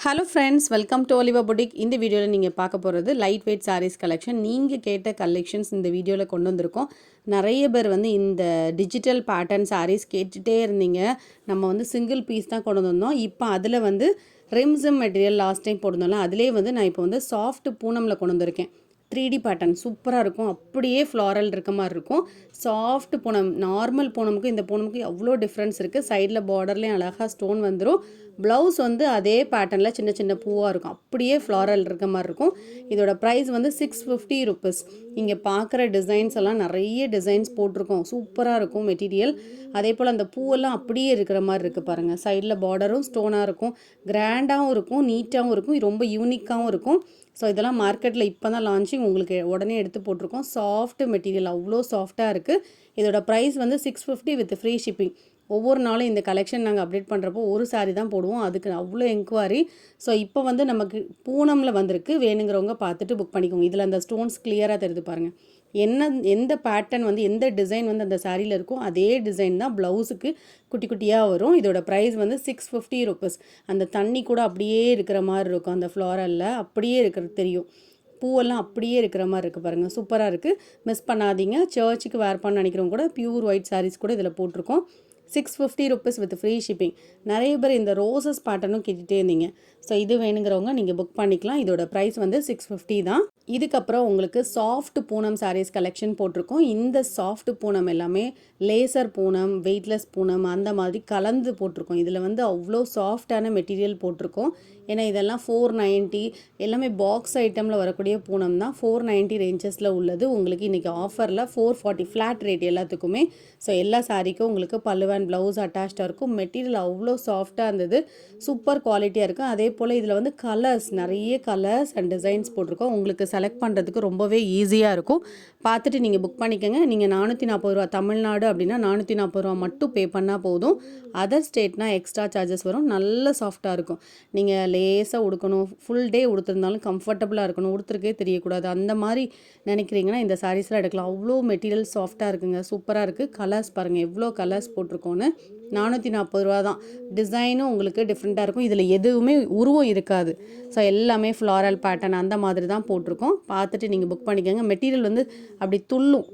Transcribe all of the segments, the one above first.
Hello friends, welcome to Oliva boutique. இந்த வீடியோவில் நீங்கள் பார்க்க போகிறது லைட் வெயிட் சாரீஸ் கலெக்ஷன். நீங்கள் கேட்ட கலெக்ஷன்ஸ் இந்த வீடியோவில் கொண்டு வந்திருக்கோம். நிறைய பேர் இந்த டிஜிட்டல் பேட்டர்ன் சாரீஸ் கேட்டுகிட்டே இருந்தீங்க. நம்ம சிங்கிள் பீஸ் தான் கொண்டு வந்திருந்தோம். இப்போ அதில் ரிம்ஸம் மெட்டீரியல் லாஸ்ட் டைம் போட்டிருந்தோம்ல, அதிலே நான் இப்போ சாஃப்ட் பூனமில் கொண்டு வந்திருக்கேன். 3D பேட்டர்ன் சூப்பராக இருக்கும். அப்படியே ஃப்ளாரல் இருக்க மாதிரி இருக்கும். சாஃப்ட் பூனம், நார்மல் பூனமுக்கு இந்த பூனமுக்கு எவ்வளோ டிஃப்ரென்ஸ் இருக்குது. சைடில் பார்டர்லேயும் அழகாக ஸ்டோன் வந்துடும். ப்ளவுஸ் அதே பேட்டர்னில் சின்ன சின்ன பூவாக இருக்கும். அப்படியே ஃப்ளாரல் இருக்க மாதிரி இருக்கும். இதோட ப்ரைஸ் 650 ருபீஸ். இங்கே பார்க்குற டிசைன்ஸ் எல்லாம் நிறைய டிசைன்ஸ் போட்டிருக்கோம். சூப்பராக இருக்கும் மெட்டீரியல். அதே போல் அந்த பூவெல்லாம் அப்படியே இருக்கிற மாதிரி இருக்குது பாருங்கள். சைடில் பார்டரும் ஸ்டோனாக இருக்கும். கிராண்டாகவும் இருக்கும், நீட்டாகவும் இருக்கும், ரொம்ப யூனிக்காகவும் இருக்கும். ஸோ இதெல்லாம் மார்க்கெட்டில் இப்போ தான் லான்ச்சிங், உங்களுக்கு உடனே எடுத்து போட்டிருக்கோம். சாஃப்ட் மெட்டீரியல், அவ்வளோ சாஃப்டாக இருக்குது. இதோட ப்ரைஸ் 650 வித் ஃப்ரீ ஷிப்பிங். ஒவ்வொரு நாளும் இந்த கலெக்ஷன் நாங்கள் அப்டேட் பண்ணுறப்போ ஒரு சாரி தான் போடுவோம். அதுக்கு அவ்வளோ என்கொயரி. ஸோ இப்போ நமக்கு பூனமில் வந்திருக்கு. வேணுங்கிறவங்க பார்த்துட்டு புக் பண்ணிக்கோங்க. இதில் அந்த ஸ்டோன்ஸ் கிளியராக தெரியுது பாருங்கள். எந்த பேட்டர்ன் எந்த டிசைன் அந்த சாரியில் இருக்கும் அதே டிசைன் தான் ப்ளவுஸுக்கு குட்டி குட்டியாக வரும். இதோட ப்ரைஸ் 650 ருபீஸ். அந்த தண்ணி கூட அப்படியே இருக்கிற மாதிரி இருக்கும். அந்த ஃப்ளாரலில் அப்படியே இருக்கிறது தெரியும். பூவெல்லாம் அப்படியே இருக்கிற மாதிரி இருக்குது பாருங்கள். சூப்பராக இருக்குது. மிஸ் பண்ணாதீங்க. சர்ச்சுக்கு வேர் பண்ண நினைக்கிறவங்க கூட பியூர் ஒயிட் சாரீஸ் கூட இதில் போட்டிருக்கோம். 650 ருபீஸ் வித் ஃப்ரீ ஷிப்பிங். நிறைய பேர் இந்த ரோசஸ் பேட்டர்னும் கேட்டுகிட்டே இருந்தீங்க. ஸோ இது வேணுங்கிறவங்க நீங்கள் புக் பண்ணிக்கலாம். இதோட ப்ரைஸ் 650 தான். இதுக்கப்புறம் உங்களுக்கு சாஃப்ட் பூனம் சாரீஸ் கலெக்ஷன் போட்டிருக்கோம். இந்த சாஃப்ட் பூனம் எல்லாமே லேசர் பூனம், வெயிட்லெஸ் பூனம் அந்த மாதிரி கலந்து போட்டிருக்கோம். இதில் அவ்வளோ சாஃப்டான மெட்டீரியல் போட்டிருக்கோம். ஏன்னா இதெல்லாம் 490 எல்லாமே பாக்ஸ் ஐட்டமில் வரக்கூடிய பூனம் தான். 490 ரேஞ்சஸில் உள்ளது. உங்களுக்கு இன்றைக்கி ஆஃபரில் 440 ஃப்ளாட் ரேட் எல்லாத்துக்குமே. ஸோ எல்லா சாரீக்கும் உங்களுக்கு பல்லு அண்ட் ப்ளவுஸ் அட்டாச்சாக இருக்கும். மெட்டீரியல் அவ்வளோ சாஃப்டாக இருந்தது. சூப்பர் குவாலிட்டியாக இருக்கும். அதே போல் இதில் கலர்ஸ், நிறைய கலர்ஸ் அண்ட் டிசைன்ஸ் போட்டிருக்கோம். உங்களுக்கு செலக்ட் பண்ணுறதுக்கு ரொம்பவே ஈஸியாக இருக்கும். பார்த்துட்டு நீங்கள் புக் பண்ணிக்கோங்க. நீங்கள் 440 ரூபா, தமிழ்நாடு அப்படின்னா 440 ரூபா மட்டும் பே பண்ணால் போதும். அதர் ஸ்டேட்னால் எக்ஸ்ட்ரா சார்ஜஸ் வரும். நல்ல சாஃப்டாக இருக்கும். நீங்கள் லேசாக உடுக்கணும், ஃபுல் டே உடுத்திருந்தாலும் கம்ஃபர்டபுளாக இருக்கணும், உடுத்துருக்கே தெரியக்கூடாது, அந்த மாதிரி நினைக்கிறீங்கன்னா இந்த சாரீஸ்லாம் எடுக்கலாம். அவ்வளோ மெட்டீரியல் சாஃப்டாக இருக்குங்க. சூப்பராக இருக்குது. கலர்ஸ் பாருங்கள், எவ்வளோ கலர்ஸ் போட்டிருக்கோன்னு. 440 ரூபா தான். டிசைனும் உங்களுக்கு டிஃப்ரெண்ட்டாக இருக்கும். இதில் எதுவுமே உருவம் இருக்காது. ஸோ எல்லாமே ஃப்ளாரல் பேட்டர்ன் அந்த மாதிரி தான் போட்டிருக்கோம். பார்த்துட்டு நீங்கள் புக் பண்ணிக்கோங்க. மெட்டீரியல் அப்படி துள்ளும்.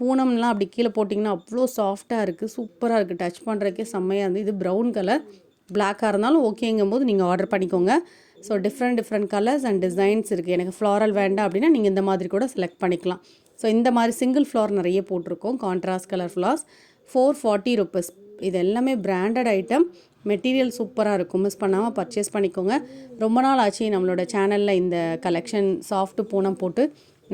பூனம்லாம் அப்படி கீழே போட்டிங்கன்னா அவ்வளோ சாஃப்டாக இருக்குது. சூப்பராக இருக்குது. டச் பண்ணுறதுக்கே செம்மையாக இருந்து. இது ப்ரௌன் கலர், பிளாக்காக இருந்தாலும் ஓகேங்கும் போது நீங்கள் ஆர்டர் பண்ணிக்கோங்க. So different colours and designs இருக்குது. எனக்கு ஃப்ளாரல் வேண்டாம் அப்படின்னா நீங்கள் இந்த மாதிரி கூட செலக்ட் பண்ணிக்கலாம். ஸோ இந்த மாதிரி சிங்கிள் ஃப்ளார் நிறைய போட்டிருக்கோம். Contrast colour flowers 440 rupees. இது எல்லாமே பிராண்டட் ஐட்டம். மெட்டீரியல் சூப்பராக இருக்கும். மிஸ் பண்ணாமல் பர்ச்சேஸ் பண்ணிக்கோங்க. ரொம்ப நாள் ஆச்சு நம்மளோட சேனலில் இந்த கலெக்ஷன் சாஃப்ட் பூனம் போட்டு.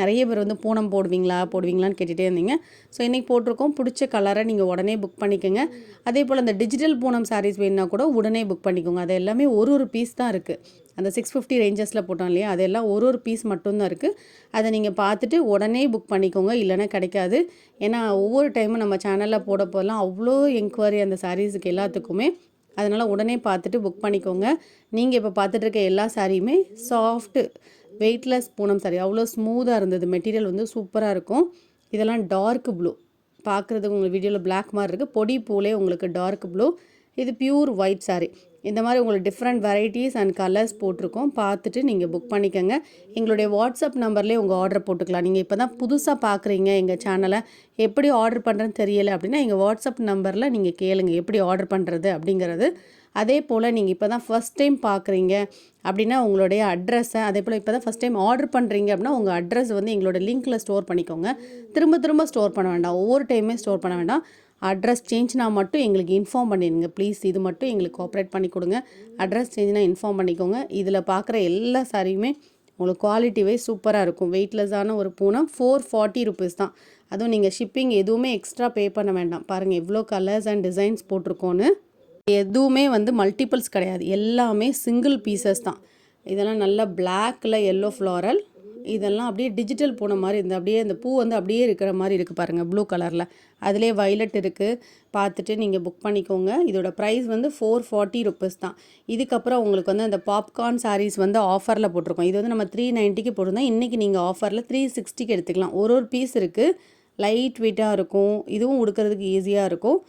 நிறைய பேர் பூனம் போடுவீங்களான்னு கேட்டுகிட்டே இருந்தீங்க. ஸோ இன்றைக்கி போட்டிருக்கோம். பிடிச்ச கலரை நீங்கள் உடனே புக் பண்ணிக்கோங்க. அதே போல் அந்த டிஜிட்டல் பூனம் சாரீஸ் வேணுன்னா கூட உடனே புக் பண்ணிக்கோங்க. அது எல்லாமே ஒரு பீஸ் தான் இருக்குது. அந்த 650 ரேஞ்சஸில் போட்டோம் இல்லையா, அதெல்லாம் ஒரு பீஸ் மட்டும்தான் இருக்குது. அதை நீங்கள் பார்த்துட்டு உடனே புக் பண்ணிக்கோங்க, இல்லைன்னா கிடைக்காது. ஏன்னா ஒவ்வொரு டைமும் நம்ம சேனலில் போட போதெல்லாம் அவ்வளோ என்கொயரி அந்த சாரீஸுக்கு எல்லாத்துக்குமே. அதனால் உடனே பார்த்துட்டு புக் பண்ணிக்கோங்க. நீங்கள் இப்போ பார்த்துட்டு இருக்க எல்லா சாரியுமே சாஃப்ட்டு வெயிட்லெஸ் பூனம் சாரி. அவ்வளோ ஸ்மூத்தாக இருந்தது. மெட்டீரியல் சூப்பராக இருக்கும். இதெல்லாம் டார்க் ப்ளூ. பார்க்குறதுக்கு உங்களுக்கு வீடியோவில் பிளாக் மாதிரி இருக்குது. பொடி பூலே உங்களுக்கு டார்க் ப்ளூ. இது பியூர் ஒயிட் சாரி. இந்த மாதிரி உங்களுக்கு டிஃப்ரெண்ட் வெரைட்டிஸ் அண்ட் கலர்ஸ் போட்டிருக்கோம். பார்த்துட்டு நீங்கள் புக் பண்ணிக்கோங்க. எங்களுடைய வாட்ஸ்அப் நம்பர்லேயே உங்கள் ஆர்டர் போட்டுக்கலாம். நீங்கள் இப்போ தான் புதுசாக பார்க்குறீங்க எங்கள் சேனலை, எப்படி ஆர்டர் பண்ணுறதுன்னு தெரியலை அப்படின்னா எங்கள் வாட்ஸ்அப் நம்பரில் நீங்கள் கேளுங்க எப்படி ஆர்டர் பண்ணுறது அப்படிங்கிறது. அதே போல் நீங்கள் இப்போ தான் ஃபஸ்ட் டைம் பார்க்குறீங்க அப்படின்னா உங்களுடைய அட்ரஸை, அதே போல் இப்போ தான் ஃபஸ்ட் டைம் ஆர்டர் பண்ணுறீங்க அப்படின்னா உங்கள் அட்ரஸ் எங்களோட லிங்க்கில் ஸ்டோர் பண்ணிக்கோங்க. திரும்ப ஸ்டோர் பண்ண வேண்டாம். ஒவ்வொரு டைமே ஸ்டோர் பண்ண வேண்டாம். அட்ரஸ் சேஞ்ச்னா மட்டும் எங்களுக்கு இன்ஃபார்ம் பண்ணிடுங்க ப்ளீஸ். இது மட்டும் எங்களுக்கு கோஆப்ரேட் பண்ணி கொடுங்க. அட்ரஸ் சேஞ்ச்னா இன்ஃபார்ம் பண்ணிக்கோங்க. இதில் பார்க்குற எல்லா சாரியுமே உங்களுக்கு குவாலிட்டி வைஸ் சூப்பராக இருக்கும். வெயிட்லெஸ்ஸான ஒரு பூனம் 440 ருபீஸ் தான். அதுவும் நீங்கள் ஷிப்பிங் எதுவுமே எக்ஸ்ட்ரா பே பண்ண வேண்டாம். பாருங்கள் எவ்வளோ கலர்ஸ் அண்ட் டிசைன்ஸ் போட்டிருக்கோன்னு. எதுவுமே மல்டிபிள்ஸ் கிடையாது. எல்லாமே சிங்கிள் பீசஸ் தான். இதெல்லாம் நல்லா பிளாக்கில் எல்லோ ஃப்ளாரல். இதெல்லாம் அப்படியே டிஜிட்டல் பூனை மாதிரி இருந்து அப்படியே அந்த பூ அப்படியே இருக்கிற மாதிரி இருக்குது பாருங்கள், ப்ளூ கலரில். அதிலே வைலட் இருக்குது. பார்த்துட்டு நீங்கள் புக் பண்ணிக்கோங்க. இதோட ப்ரைஸ் 440 ருபீஸ் தான். இதுக்கப்புறம் உங்களுக்கு அந்த பாப்கார்ன் சாரீஸ் ஆஃபரில் போட்டிருக்கோம். இது நம்ம 390க்கு போட்டிருந்தோம். இன்றைக்கி நீங்கள் ஆஃபரில் 360க்கு எடுத்துக்கலாம். ஒரு பீஸ் இருக்குது. லைட் வெயிட்டாக இருக்கும். இதுவும் உடுக்கிறதுக்கு ஈஸியாக இருக்கும்.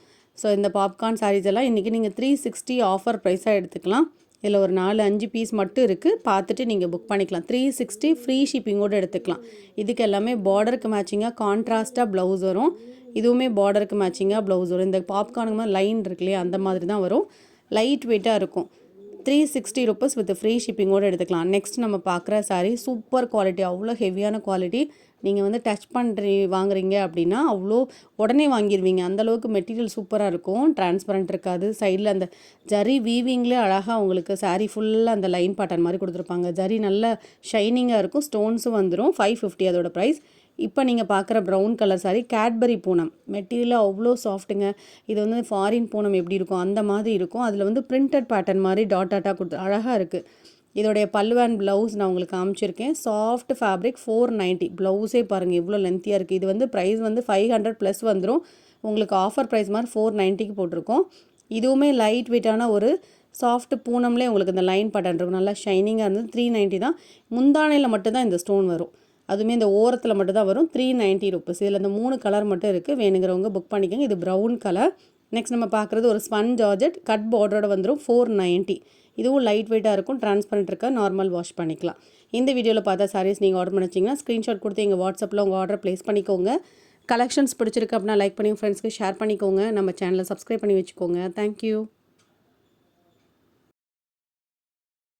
ஸோ இந்த பாப்கார்ன் சாரீஸ் எல்லாம் இன்றைக்கி நீங்கள் 360 ஆஃபர் ப்ரைஸாக எடுத்துக்கலாம். இதில் ஒரு 4-5 பீஸ் மட்டும் இருக்குது, பார்த்துட்டு நீங்கள் புக் பண்ணிக்கலாம். 360 ஃப்ரீ ஷிப்பிங்கோடு எடுத்துக்கலாம். இதுக்கு எல்லாமே பார்டருக்கு மேட்சிங்காக கான்ட்ராஸ்ட்டாக ப்ளவுஸ் வரும். இதுவுமே பார்டருக்கு மேட்சிங்காக ப்ளவுஸ் வரும். இந்த பாப்கார்னுக்கு மாதிரி லைன் இருக்கு இல்லையா, அந்த மாதிரி தான் வரும். லைட் வெயிட்டாக இருக்கும். 360 ருபீஸ் வித் ஃப்ரீ ஷிப்பிங்கோடு எடுத்துக்கலாம். நெக்ஸ்ட் நம்ம பார்க்குற சாரீ சூப்பர் குவாலிட்டி, அவ்வளோ ஹெவியான குவாலிட்டி. நீங்கள் வந்து டச் வாங்குறீங்க அப்படின்னா அவ்வளோ உடனே வாங்கிடுவீங்க. அந்தளவுக்கு மெட்டீரியல் சூப்பராக இருக்கும். டிரான்ஸ்பரண்ட் இருக்காது. சைடில் அந்த ஜரி வீவிங்லேயே அழகாக உங்களுக்கு சாரீ ஃபுல்லாக அந்த லைன் பேட்டர்ன் மாதிரி கொடுத்துருப்பாங்க. ஜரி நல்ல ஷைனிங்காக இருக்கும். ஸ்டோன்ஸும் வந்துடும். 550 அதோட ப்ரைஸ். இப்போ நீங்கள் பார்க்குற brown colour sari Cadbury Poonam. Material அவ்வளோ சாஃப்ட்டுங்க. இது வந்து ஃபாரின் பூனம் எப்படி இருக்கும் அந்த மாதிரி இருக்கும். அதில் வந்து பிரிண்டட் பேட்டர்ன் மாதிரி டாட்டாக கொடுத்து அழகாக இருக்குது. இதோடைய பல்லு அண்ட் ப்ளவுஸ் நான் உங்களுக்கு காமிச்சிருக்கேன். Soft fabric 490. ப்ளவுஸே பாருங்கள் எவ்வளோ லென்த்தியாக இருக்குது. இது வந்து ப்ரைஸ் வந்து 500 ப்ளஸ் வந்துடும். உங்களுக்கு ஆஃபர் ப்ரைஸ் மாதிரி 490க்கு போட்டிருக்கோம். இதுவுமே லைட் வெயிட்டான ஒரு சாஃப்ட் பூனம்லேயே உங்களுக்கு இந்த லைன் பேட்டர்ன் இருக்கும். நல்லா ஷைனிங்காக இருந்தது. 390 தான். முந்தானையில் மட்டும்தான் இந்த ஸ்டோன் வரும். அதுவுமே இந்த ஓரத்தில் மட்டும் தான் வரும். 390 ருபீஸ். இதில் இந்த 3 கலர் மட்டும் இருக்குது. வேணுங்கிறவங்க புக் பண்ணிக்கோங்க. இது ப்ரௌன் கலர். நெக்ஸ்ட் நம்ம பார்க்குறது ஒரு ஸ்பன் ஜார்ஜெட் கட் பார்டரோட வந்துடும். 490. இதுவும் லைட் வெயிட்டாக இருக்கும். டிரான்ஸ்பரண்ட் இருக்கா, நார்மல் வாஷ் பண்ணிக்கலாம். இந்த வீடியோவில் பார்த்தா சாரீஸ் நீங்கள் ஆர்டர் பண்ணி வச்சிங்கன்னா ஸ்க்ரீன்ஷாட் கொடுத்து எங்கள் வாட்ஸ்அப்பில் உங்கள் ஆர்டர் ப்ளேஸ் பண்ணிக்கோங்க. கலெக்ஷன்ஸ் பிடிச்சிருக்கு அப்படின்னா லைக் பண்ணி ஃப்ரெண்ட்ஸ்க்கு ஷேர் பண்ணிக்கோங்க. நம்ம சேனலை சப்ஸ்கிரைப் பண்ணி வச்சுக்கோங்க. தேங்க்யூ.